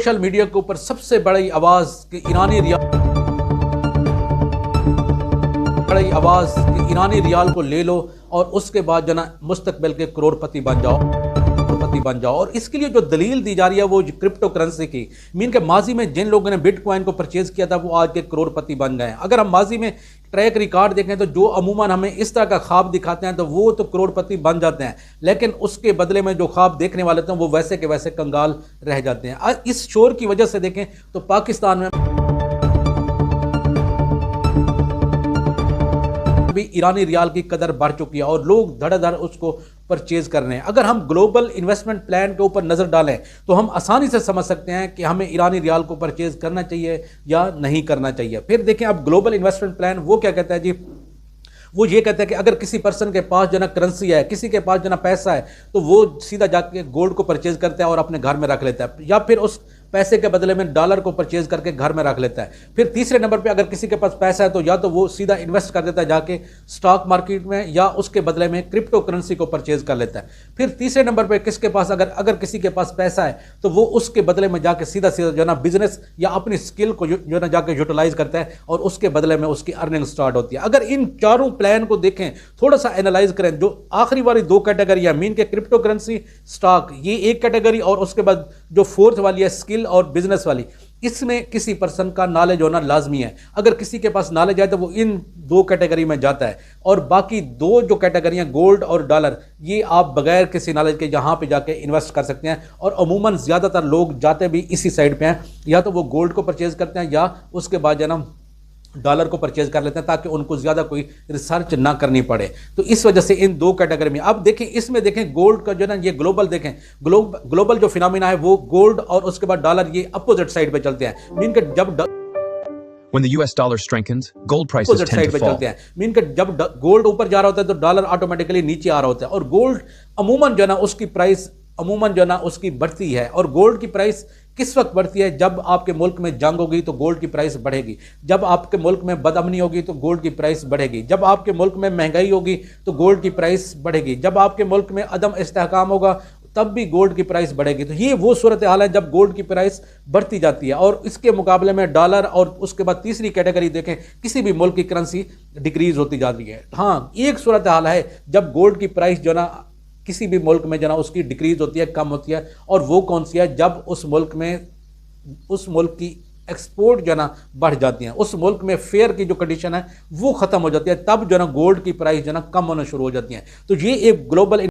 Social media के ऊपर सबसे बड़ी आवाज़ कि ईरानी रियाल को ले लो और उसके बाद जो ना मुस्तकबिल के करोड़पति बन जाओ। और इसके लिए जो दलील दी जा रही है वो क्रिप्टो करेंसी की, मीन के माजी में जिन लोगों ने बिटकॉइन को परचेज किया था वो आज के करोड़पति बन गए। अगर हम माजी में ट्रैक रिकॉर्ड देखें तो जो अमूमन हमें इस तरह का ख्वाब दिखाते हैं तो वो तो करोड़पति बन जाते हैं, लेकिन उसके बदले में जो ख्वाब देखने वाले थे वो वैसे के वैसे कंगाल रह जाते हैं। इस शोर की वजह से देखें तो पाकिस्तान में भी ईरानी रियाल की कदर बढ़ चुकी है और लोग धड़ाधड़ उसको परचेज कर रहे हैं। अगर हम ग्लोबल इन्वेस्टमेंट प्लान के ऊपर नज़र डालें तो हम आसानी से समझ सकते हैं कि हमें ईरानी रियाल को परचेज करना चाहिए या नहीं करना चाहिए। फिर देखें अब ग्लोबल इन्वेस्टमेंट प्लान वो क्या कहता है जी, वो ये कहता है कि अगर किसी पर्सन के पास जो ना करेंसी है, किसी के पास जो ना पैसा है, तो वो सीधा जाके गोल्ड को परचेज करता है और अपने घर में रख लेता है, या फिर उस पैसे के बदले में डॉलर को परचेज करके घर में रख लेता है। फिर तीसरे नंबर पे अगर किसी के पास पैसा है तो या तो वो सीधा इन्वेस्ट कर देता है जाके स्टॉक मार्केट में, या उसके बदले में क्रिप्टो करेंसी को परचेज कर लेता है। फिर तीसरे नंबर पे किसके पास अगर किसी के पास पैसा है तो वो उसके बदले में जाके सीधा जो ना बिजनेस या अपनी स्किल को जो ना जाके यूटिलाइज करता है और उसके बदले में उसकी अर्निंग स्टार्ट होती है। अगर इन चारों प्लान को देखें, थोड़ा सा एनालाइज करें, जो आखिरी वाली दो कैटेगरी है मीन के क्रिप्टो करेंसी स्टॉक, ये एक कैटेगरी, और उसके बाद जो फोर्थ वाली है स्किल और बिजनेस वाली, इसमें किसी पर्सन का नॉलेज होना लाजमी है। अगर किसी के पास नॉलेज है तो वो इन दो कैटेगरी में जाता है, और बाकी दो जो कैटेगरियां गोल्ड और डॉलर, ये आप बगैर किसी नॉलेज के यहाँ पे जाके इन्वेस्ट कर सकते हैं। और अमूमन ज़्यादातर लोग जाते भी इसी साइड पे हैं, या तो वो गोल्ड को परचेज करते हैं या उसके बाद जो ना डॉलर को परचेज कर लेते हैं ताकि उनको ज़्यादा कोई रिसर्च ना करनी पड़े। तो इस वजह से इन दो कैटेगरी में अब देखें, इसमें देखें गोल्ड का जो ना ये ग्लोबल देखें, ग्लोबल जो फिनोमिना है वो गोल्ड और उसके बाद डॉलर ये अपोजिट साइड पे चलते हैं। मीन के जब When the US dollar strengthens, gold prices tend to fall. Mean के जब गोल्ड ऊपर जा रहा होता है तो डॉलर ऑटोमेटिकली नीचे आ रहा होता है, और गोल्ड अमूमन जो ना उसकी प्राइस उसकी बढ़ती है। और गोल्ड की प्राइस किस वक्त बढ़ती है? जब आपके मुल्क में जंग होगी तो गोल्ड की प्राइस बढ़ेगी, जब आपके मुल्क में बदअमनी होगी तो गोल्ड की प्राइस बढ़ेगी, जब आपके मुल्क में महंगाई होगी तो गोल्ड की प्राइस बढ़ेगी, जब आपके मुल्क में अदम इस्तेहकाम होगा तब भी गोल्ड की प्राइस बढ़ेगी। तो ये वो सूरत हाल है जब गोल्ड की प्राइस बढ़ती जाती है, और इसके मुकाबले में डॉलर और उसके बाद तीसरी कैटेगरी देखें, किसी भी मुल्क की करेंसी डिक्रीज होती जाती है। हाँ, एक सूरत हाल है जब गोल्ड की प्राइस जो ना किसी भी मुल्क में जो ना उसकी डिक्रीज होती है, कम होती है, और वो कौन सी है? जब उस मुल्क की एक्सपोर्ट जो ना बढ़ जाती है, उस मुल्क में फेयर की जो कंडीशन है वो ख़त्म हो जाती है, तब जो ना गोल्ड की प्राइस जो ना कम होना शुरू हो जाती है। तो ये एक ग्लोबल